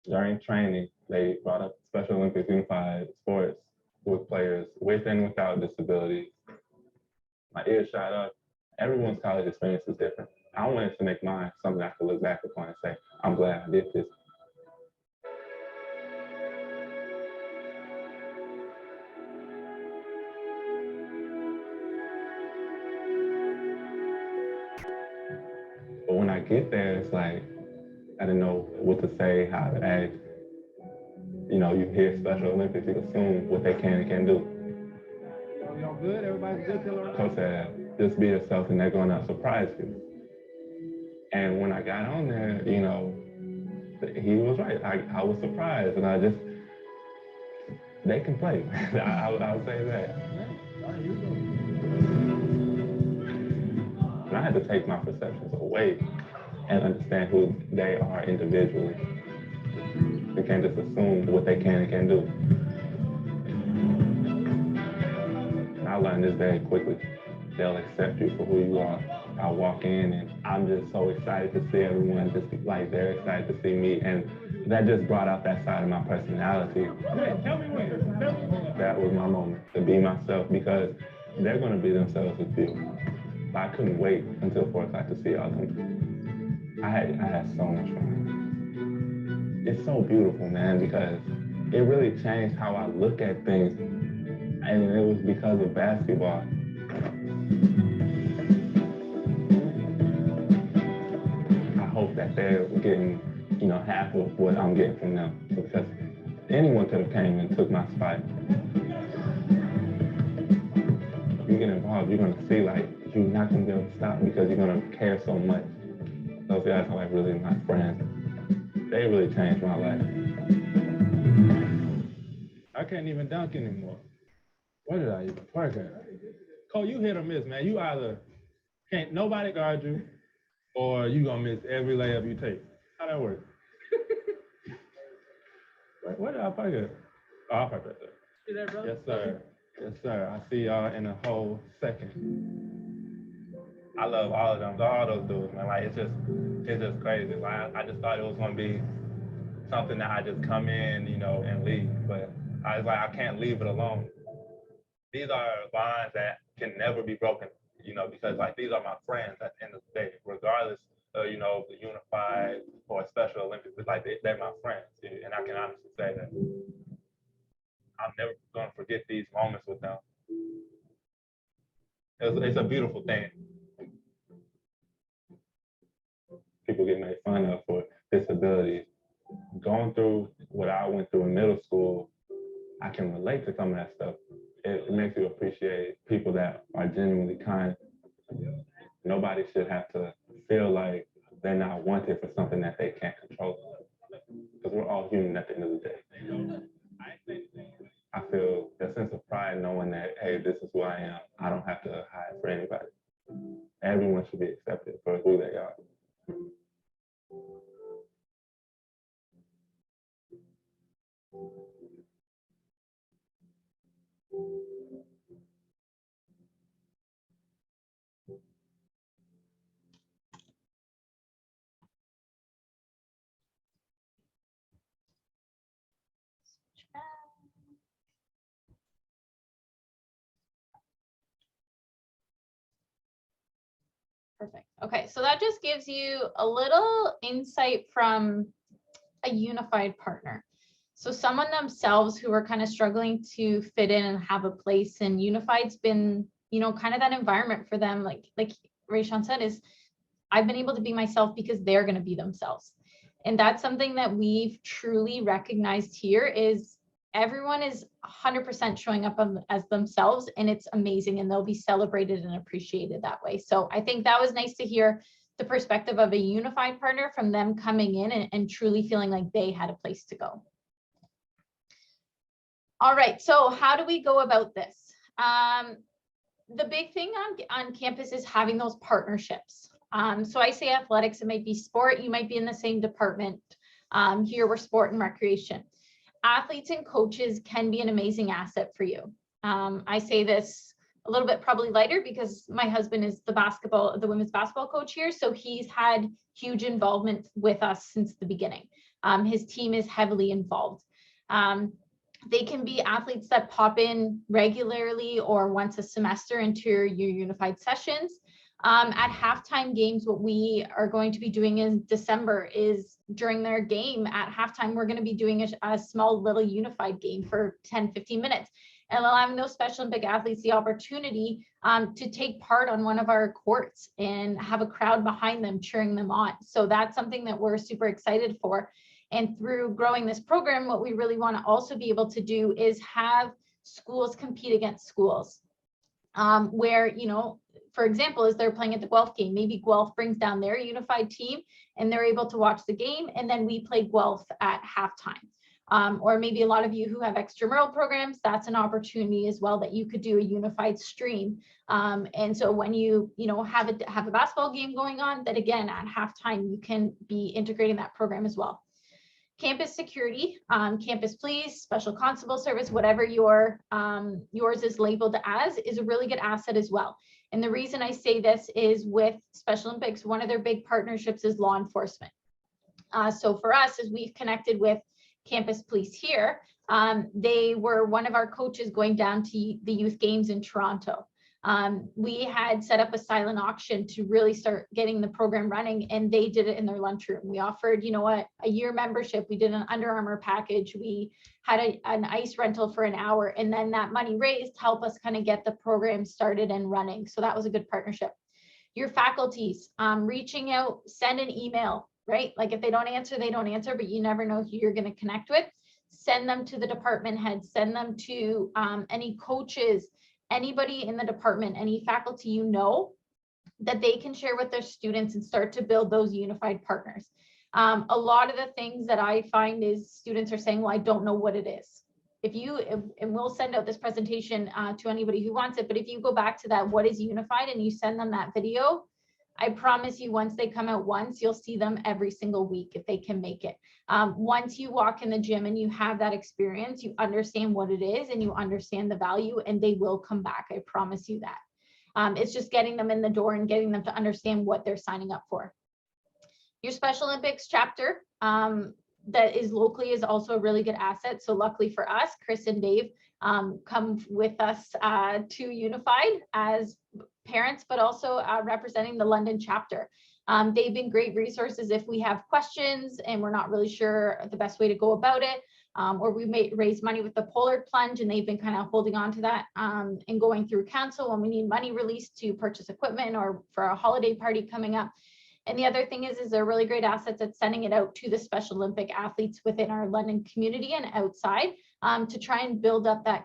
During training, they brought up Special Olympics unified sports with players with and without disabilities. My ears shot up. Everyone's college experience is different. I wanted to make mine something I could look back upon and say, I'm glad I did this. But when I get there, it's I didn't know what to say, how to act. You hear Special Olympics, you assume what they can and can't do. Y'all good? Everybody's good? Coach said, just be yourself and they're going to surprise you. And when I got on there, he was right. I was surprised, and they can play. I would say that. And I had to take my perceptions away and understand who they are individually. You can't just assume what they can and can't do. And I learned this very quickly. They'll accept you for who you are. I walk in and I'm just so excited to see everyone just they're excited to see me. And that just brought out that side of my personality. That was my moment to be myself because they're going to be themselves with you. I couldn't wait until 4 o'clock to see all them. I had so much fun. It's so beautiful, man, because it really changed how I look at things. And it was because of basketball. I hope that they're getting, half of what I'm getting from them because anyone could have came and took my spot. If you get involved, you're gonna see you're not gonna be able to stop because you're gonna care so much. Those guys are really my friends. They really changed my life. I can't even dunk anymore. What did I even park at? Cole, you hit or miss, man. You either can't nobody guard you, or you gonna miss every layup you take. How that work? What did I play it? Oh, I played that. See that, bro? Yes, sir. Yes, sir. I see y'all in a whole second. I love all of them, all those dudes, man. Like it's just crazy. Like I just thought it was gonna be something that I just come in, you know, and leave. But I was like, I can't leave it alone. These are bonds that can never be broken, you know, because like these are my friends at the end of the day, regardless of, you know, the unified or Special Olympics, but like they're my friends. And I can honestly say that I'm never gonna forget these moments with them. It's a beautiful thing. People get made fun of for disabilities. Going through what I went through in middle school, I can relate to some of that stuff. It makes you appreciate people that are genuinely kind. Nobody should have to feel like they're not wanted for something that they can't control. Because we're all human at the end of the day. I feel a sense of pride knowing that, hey, this is who I am. I don't have to hide for anybody. Everyone should be accepted for who they are. Perfect. Okay, so that just gives you a little insight from a unified partner. So someone themselves who are kind of struggling to fit in and have a place, and unified's been, you know, kind of that environment for them. Like Rayshawn said, is I've been able to be myself because they're going to be themselves. And that's something that we've truly recognized here is everyone is 100% showing up as themselves, and it's amazing, and they'll be celebrated and appreciated that way. So I think that was nice to hear the perspective of a unified partner from them coming in and truly feeling like they had a place to go. All right, so how do we go about this? The big thing on campus is having those partnerships. So I say athletics, it might be sport, you might be in the same department. Here we're sport and recreation. Athletes and coaches can be an amazing asset for you. I say this a little bit probably lighter because my husband is the women's basketball coach here. So he's had huge involvement with us since the beginning. His team is heavily involved. They can be athletes that pop in regularly or once a semester into your unified sessions. At halftime games, what we are going to be doing in December is during their game at halftime, we're going to be doing a small little unified game for 10, 15 minutes and allowing those Special Olympic athletes the opportunity to take part on one of our courts and have a crowd behind them cheering them on. So that's something that we're super excited for. And through growing this program, what we really want to also be able to do is have schools compete against schools where, you know, for example, as they're playing at the Guelph game, maybe Guelph brings down their unified team and they're able to watch the game, and then we play Guelph at halftime. Or maybe a lot of you who have extramural programs, that's an opportunity as well that you could do a unified stream. And so when you have a basketball game going on, that again at halftime you can be integrating that program as well. Campus security, campus police, special constable service, whatever yours is labeled as, is a really good asset as well. And the reason I say this is with Special Olympics, one of their big partnerships is law enforcement. So for us, as we've connected with campus police here, they were one of our coaches going down to the youth games in Toronto. We had set up a silent auction to really start getting the program running, and they did it in their lunchroom. We offered, a year membership. We did an Under Armour package. We had an ice rental for an hour, and then that money raised helped us kind of get the program started and running. So that was a good partnership. Your faculties, reaching out, send an email, right? Like if they don't answer, they don't answer, but you never know who you're going to connect with. Send them to the department heads, send them to any coaches, anybody in the department, any faculty that they can share with their students and start to build those unified partners. A lot of the things that I find is students are saying, well, I don't know what it is. and we'll send out this presentation to anybody who wants it, but if you go back to that, what is unified, and you send them that video, I promise you, once they come out once, you'll see them every single week if they can make it. Once you walk in the gym and you have that experience, you understand what it is and you understand the value, and they will come back. I promise you that. It's just getting them in the door and getting them to understand what they're signing up for. Your Special Olympics chapter that is locally is also a really good asset. So luckily for us, Chris and Dave come with us to Unified as parents, but also representing the London chapter. They've been great resources if we have questions and we're not really sure the best way to go about it, or we may raise money with the Polar Plunge, and they've been kind of holding on to that and going through council when we need money released to purchase equipment or for a holiday party coming up. And the other thing is they're really great assets at sending it out to the Special Olympic athletes within our London community and outside to try and build up the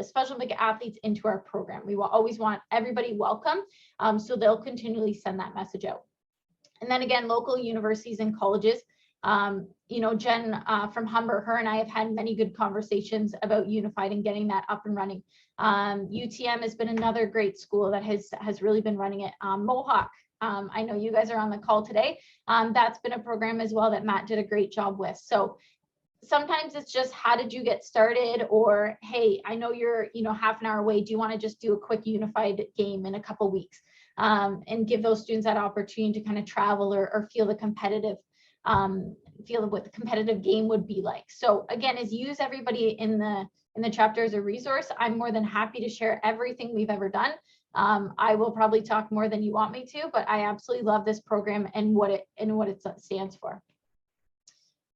Special Olympic athletes into our program. We will always want everybody welcome, so they'll continually send that message out. And then again, local universities and colleges. You know, Jen from Humber, her and I have had many good conversations about Unified and getting that up and running. UTM has been another great school that has really been running it. Mohawk, I know you guys are on the call today. That's been a program as well that Matt did a great job with. So sometimes it's just, how did you get started? Or, hey, I know you're, you know, half an hour away. Do you want to just do a quick Unified game in a couple weeks? And give those students that opportunity to kind of travel or feel the competitive feel what the competitive game would be like. So again, is use everybody in the chapter as a resource. I'm more than happy to share everything we've ever done. I will probably talk more than you want me to, but I absolutely love this program and what it stands for.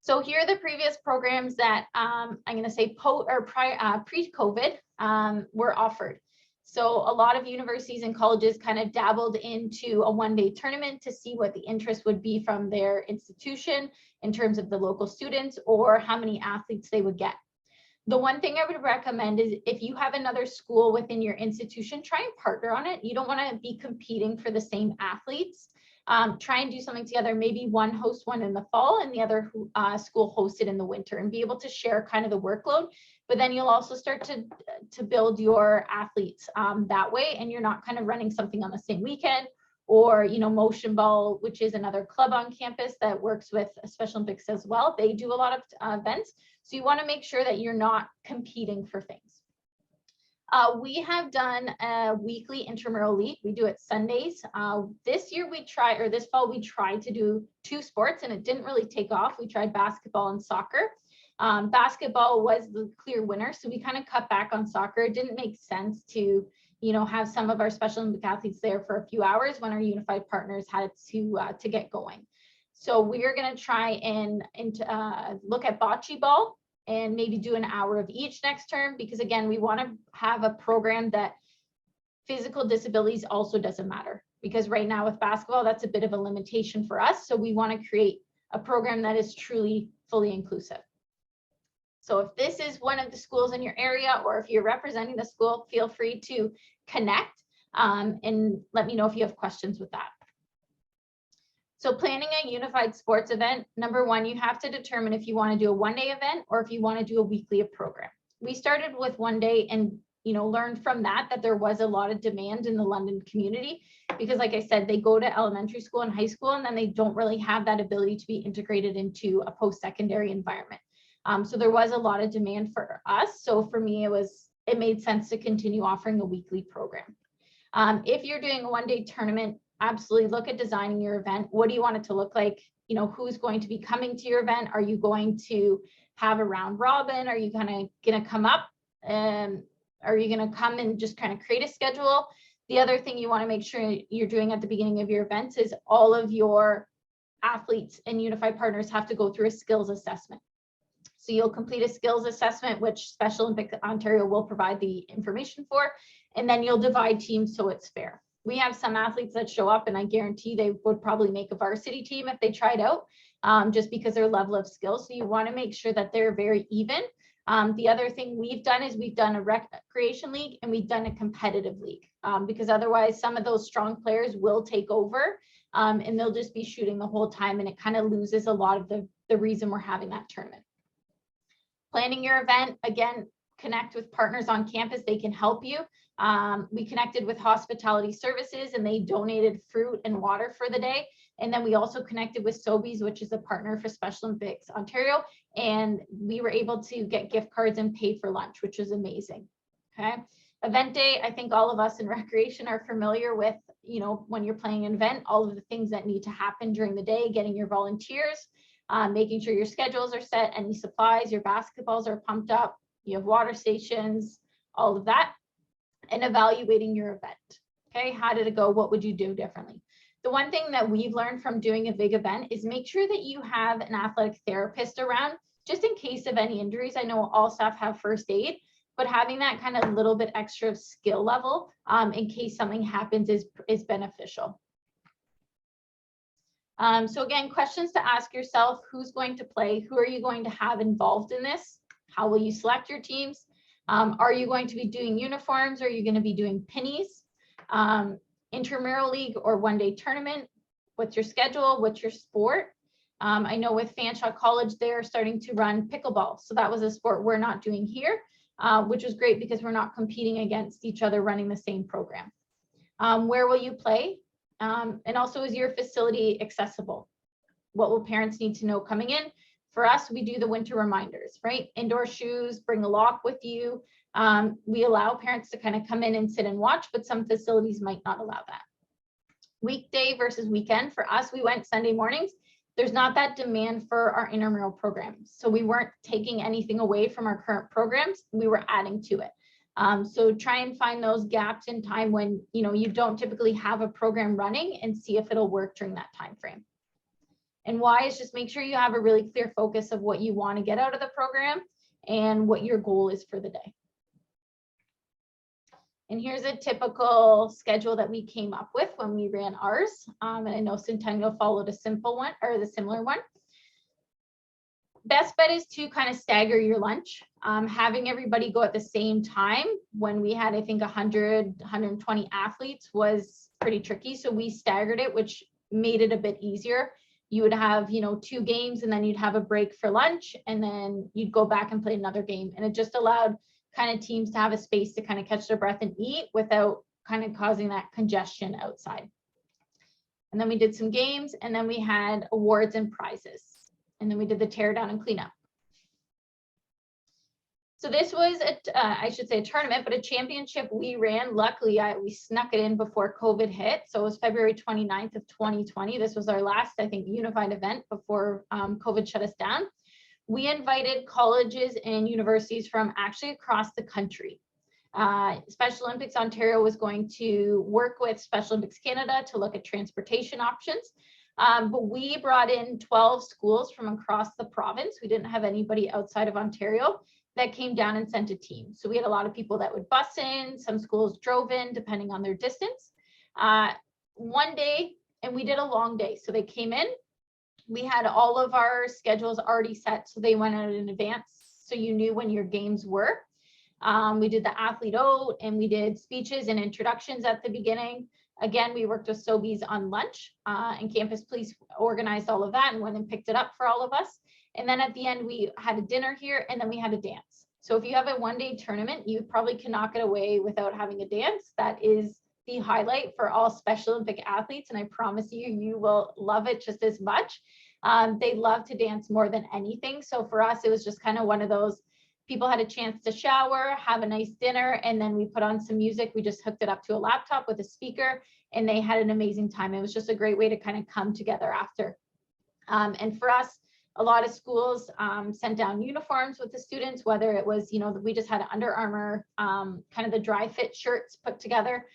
So here are the previous programs that I'm going to say pre-COVID were offered. So a lot of universities and colleges kind of dabbled into a one-day tournament to see what the interest would be from their institution in terms of the local students or how many athletes they would get. The one thing I would recommend is if you have another school within your institution, try and partner on it. You don't want to be competing for the same athletes. Try and do something together. Maybe one host one in the fall and the other school host it in the winter, and be able to share kind of the workload. But then you'll also start to build your athletes that way, and you're not kind of running something on the same weekend. Or, you know, Motion Ball, which is another club on campus that works with Special Olympics as well. They do a lot of events. So you want to make sure that you're not competing for things. We have done a weekly intramural league. We do it Sundays. This year this fall we tried to do 2 sports and it didn't really take off. We tried basketball and soccer. Basketball was the clear winner, so we kind of cut back on soccer. It didn't make sense to, you know, have some of our Special Olympic athletes there for a few hours when our Unified partners had to get going. So we are going to try and look at bocce ball and maybe do an hour of each next term, because again, we want to have a program that physical disabilities also doesn't matter, because right now with basketball, that's a bit of a limitation for us. So we want to create a program that is truly fully inclusive. So if this is one of the schools in your area, or if you're representing the school, feel free to connect and let me know if you have questions with that. So planning a Unified sports event, number one, you have to determine if you want to do a one-day event or if you want to do a weekly program. We started with one day and, you know, learned from that there was a lot of demand in the London community, because like I said, they go to elementary school and high school, and then they don't really have that ability to be integrated into a post-secondary environment. So there was a lot of demand for us. So for me, it made sense to continue offering a weekly program. If you're doing a one-day tournament, absolutely look at designing your event. What do you want it to look like? You know, who's going to be coming to your event? Are you going to have a round robin? Are you gonna come up? Are you gonna come and just kind of create a schedule? The other thing you want to make sure you're doing at the beginning of your events is all of your athletes and Unified partners have to go through a skills assessment. So you'll complete a skills assessment, which Special Olympics Ontario will provide the information for, and then you'll divide teams so it's fair. We have some athletes that show up, and I guarantee they would probably make a varsity team if they tried out, just because their level of skill. So you want to make sure that they're very even. The other thing we've done is we've done a recreation league and we've done a competitive league, because otherwise some of those strong players will take over and they'll just be shooting the whole time, and it kind of loses a lot of the reason we're having that tournament. Planning your event, again, connect with partners on campus, they can help you. We connected with Hospitality Services and they donated fruit and water for the day. And then we also connected with Sobeys, which is a partner for Special Olympics Ontario. And we were able to get gift cards and pay for lunch, which was amazing. Okay. Event day, I think all of us in recreation are familiar with, you know, when you're planning an event, all of the things that need to happen during the day, getting your volunteers, making sure your schedules are set, any supplies, your basketballs are pumped up, you have water stations, all of that, and evaluating your event. Okay, how did it go? What would you do differently? The one thing that we've learned from doing a big event is make sure that you have an athletic therapist around, just in case of any injuries. I know all staff have first aid, but having that kind of little bit extra of skill level in case something happens is beneficial. So again, questions to ask yourself: who's going to play? Who are you going to have involved in this? How will you select your teams? Are you going to be doing uniforms? Or are you going to be doing pennies? Intramural league or one-day tournament? What's your schedule? What's your sport? I know with Fanshawe College, they're starting to run pickleball. So that was a sport we're not doing here, which was great because we're not competing against each other running the same program. Where will you play? And also, is your facility accessible? What will parents need to know coming in? For us, we do the winter reminders, right? Indoor shoes, bring a lock with you. We allow parents to kind of come in and sit and watch, but some facilities might not allow that. Weekday versus weekend. For us, we went Sunday mornings. There's not that demand for our intramural programs. So we weren't taking anything away from our current programs. We were adding to it. So try and find those gaps in time when, you know, you don't typically have a program running and see if it'll work during that time frame. And why is just make sure you have a really clear focus of what you want to get out of the program and what your goal is for the day. And here's a typical schedule that we came up with when we ran ours. And I know Centennial followed a simple one or the similar one. Best bet is to kind of stagger your lunch. Having everybody go at the same time when we had, I think, 100, 120 athletes was pretty tricky. So we staggered it, which made it a bit easier. You would have, you know, 2 games and then you'd have a break for lunch and then you'd go back and play another game. And it just allowed kind of teams to have a space to kind of catch their breath and eat without kind of causing that congestion outside. And then we did some games and then we had awards and prizes. And then we did the tear down and cleanup. So this was, I should say a tournament, but a championship we ran. Luckily, we snuck it in before COVID hit. So it was February 29th of 2020. This was our last, I think, unified event before COVID shut us down. We invited colleges and universities from actually across the country. Special Olympics Ontario was going to work with Special Olympics Canada to look at transportation options. But we brought in 12 schools from across the province. We didn't have anybody outside of Ontario that came down and sent a team. So we had a lot of people that would bus in, some schools drove in depending on their distance. One day, and we did a long day. So they came in, we had all of our schedules already set. So they went out in advance. So you knew when your games were. We did the athlete oat and we did speeches and introductions at the beginning. Again, we worked with Sobeys on lunch and Campus Police organized all of that and went and picked it up for all of us. And then at the end, we had a dinner here and then we had a dance. So if you have a one-day tournament, you probably can knock it away without having a dance. That is the highlight for all Special Olympic athletes. And I promise you, you will love it just as much. They love to dance more than anything. So for us, it was just kind of one of those, people had a chance to shower, have a nice dinner, and then we put on some music. We just hooked it up to a laptop with a speaker and they had an amazing time. It was just a great way to kind of come together after. And for us, a lot of schools sent down uniforms with the students, whether it was, you know, we just had Under Armour, kind of the dry fit shirts put together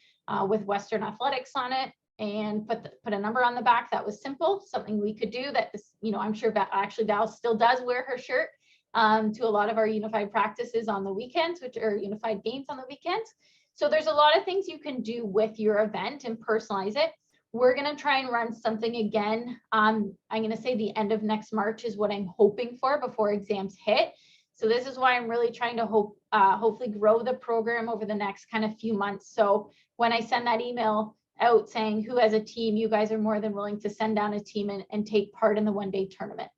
with Western Athletics on it and put a number on the back. That was simple, something we could do that, you know, I'm sure actually Val still does wear her shirt to a lot of our unified practices on the weekends, which are unified games on the weekends. So there's a lot of things you can do with your event and personalize it. We're going to try and run something again. I'm going to say the end of next March is what I'm hoping for before exams hit. So this is why I'm really trying to hopefully grow the program over the next kind of few months. So when I send that email out saying who has a team, you guys are more than willing to send down a team and take part in the one-day tournament.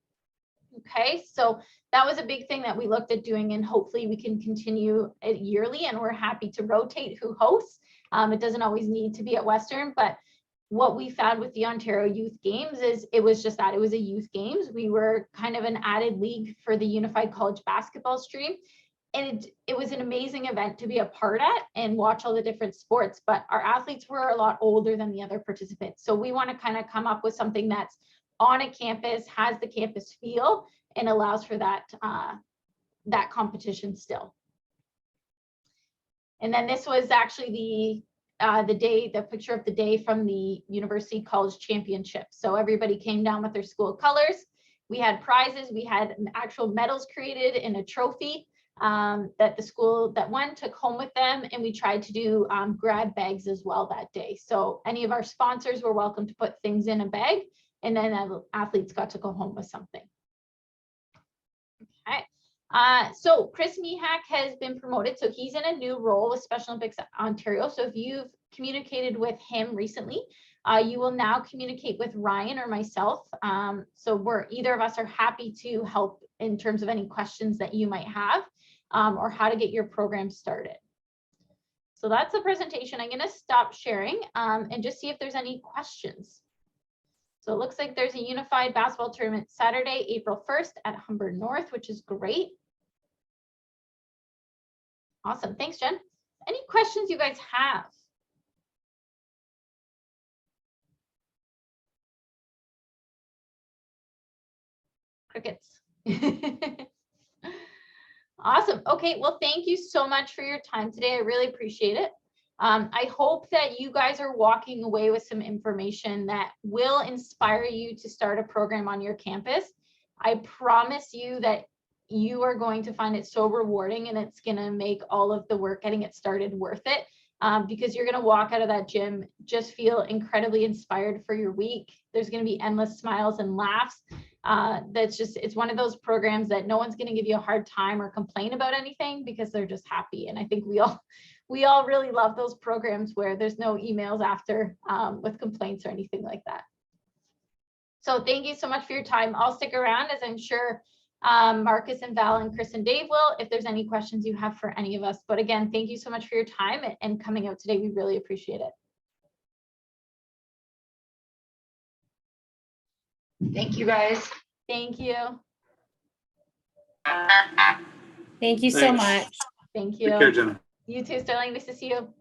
Okay, so that was a big thing that we looked at doing, and hopefully we can continue it yearly, and we're happy to rotate who hosts. It doesn't always need to be at Western, but what we found with the Ontario Youth Games is it was just that, it was a youth games. We were kind of an added league for the Unified College basketball stream. And it was an amazing event to be a part at and watch all the different sports, but our athletes were a lot older than the other participants. So we want to kind of come up with something that's on a campus, has the campus feel, and allows for that, that competition still. And then this was actually the picture of the day from the University College Championship. So everybody came down with their school colors. We had prizes, we had actual medals created in a trophy that the school that won took home with them, and we tried to do grab bags as well that day. So any of our sponsors were welcome to put things in a bag, and then athletes got to go home with something. Okay. So Chris Mihak has been promoted, so he's in a new role with Special Olympics Ontario. So if you've communicated with him recently, you will now communicate with Ryan or myself. So either of us are happy to help in terms of any questions that you might have, or how to get your program started. So that's the presentation. I'm going to stop sharing and just see if there's any questions. So it looks like there's a unified basketball tournament Saturday, April 1st at Humber North, which is great. Awesome. Thanks, Jen. Any questions you guys have? Crickets. Awesome. Okay. Well, thank you so much for your time today. I really appreciate it. I hope that you guys are walking away with some information that will inspire you to start a program on your campus. I promise you that you are going to find it so rewarding, and it's going to make all of the work getting it started worth it, because you're going to walk out of that gym, just feel incredibly inspired for your week. There's going to be endless smiles and laughs. It's one of those programs that no one's going to give you a hard time or complain about anything, because they're just happy. And I think we all really love those programs where there's no emails after with complaints or anything like that. So thank you so much for your time. I'll stick around, as I'm sure Marcus and Val and Chris and Dave will, if there's any questions you have for any of us. But again, thank you so much for your time and coming out today. We really appreciate it. Thank you, guys. Thank you. Thank you so much. Thank you. Take care, Jenna. You too, Sterling. Nice to see you.